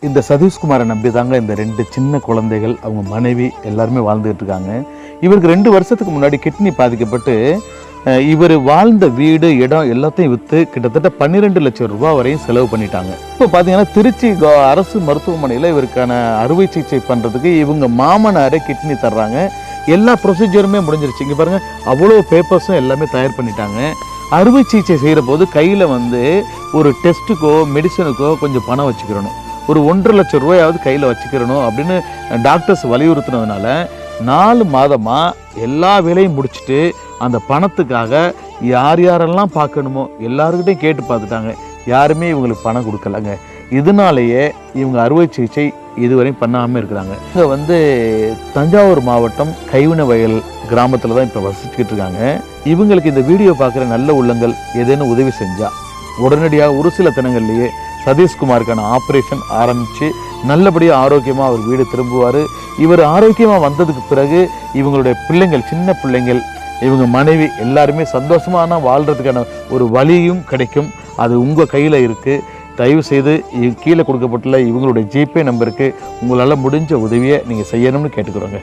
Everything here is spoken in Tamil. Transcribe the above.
இந்த சதீஷ்குமாரை நம்பி தாங்க இந்த 2 சின்ன குழந்தைகள், அவங்க மனைவி எல்லாருமே வாழ்ந்துகிட்டு இருக்காங்க. இவருக்கு 2 வருஷத்துக்கு முன்னாடி கிட்னி பாதிக்கப்பட்டு இவர் வாழ்ந்த வீடு, இடம் எல்லாத்தையும் விற்று கிட்டத்தட்ட 12 லட்சம் ரூபாய் வரையும் செலவு பண்ணிட்டாங்க. இப்போ பார்த்தீங்கன்னா திருச்சி அரசு மருத்துவமனையில் இவருக்கான அறுவை சிகிச்சை பண்ணுறதுக்கு இவங்க மாமனாரே கிட்னி தர்றாங்க. எல்லா ப்ரொசீஜருமே முடிஞ்சிருச்சு. இங்கே பாருங்கள், அவ்வளோ பேப்பர்ஸும் எல்லாமே தயார் பண்ணிட்டாங்க. அறுவை சிகிச்சை செய்கிற போது கையில் ஒரு டெஸ்ட்டுக்கோ மெடிசனுக்கோ கொஞ்சம் பணம் வச்சுக்கிறணும், ஒரு 1.5 லட்சம் ரூபாயாவது கையில் வச்சுக்கிறணும் அப்படின்னு டாக்டர்ஸ் வலியுறுத்தினதுனால 4 மாதமாக எல்லா வேலையும் முடிச்சுட்டு அந்த பணத்துக்காக யார் யாரெல்லாம் பார்க்கணுமோ எல்லாருக்கிட்டையும் கேட்டு பார்த்துட்டாங்க. யாருமே இவங்களுக்கு பணம் கொடுக்கலங்க. இதனாலேயே இவங்க அறுவை சிகிச்சை இதுவரை பண்ணாமல் இருக்கிறாங்க. இங்கே தஞ்சாவூர் மாவட்டம் கைவின வயல் கிராமத்தில் தான் இப்போ வசிச்சுக்கிட்டு இருக்காங்க. இவங்களுக்கு இந்த வீடியோ பார்க்குற நல்ல உள்ளங்கள் ஏதேனும் உதவி செஞ்சால் உடனடியாக ஒரு சில தினங்கள்லேயே சதீஷ்குமாருக்கான ஆப்ரேஷன் ஆரம்பித்து நல்லபடியாக ஆரோக்கியமாக அவர் வீடு திரும்புவார். இவர் ஆரோக்கியமாக வந்ததுக்கு பிறகு இவங்களுடைய பிள்ளைங்கள், சின்ன பிள்ளைங்கள், இவங்க மனைவி எல்லாருமே சந்தோஷமான வாழ்கிறதுக்கான ஒரு வழியும் கிடைக்கும். அது உங்கள் கையில் இருக்குது. தயவு செய்து கீழே கொடுக்கப்பட்டுள்ள இவங்களுடைய ஜிபே நம்பருக்கு உங்களால் முடிஞ்ச உதவியை நீங்கள் செய்யணும்னு கேட்டுக்கிறோங்க.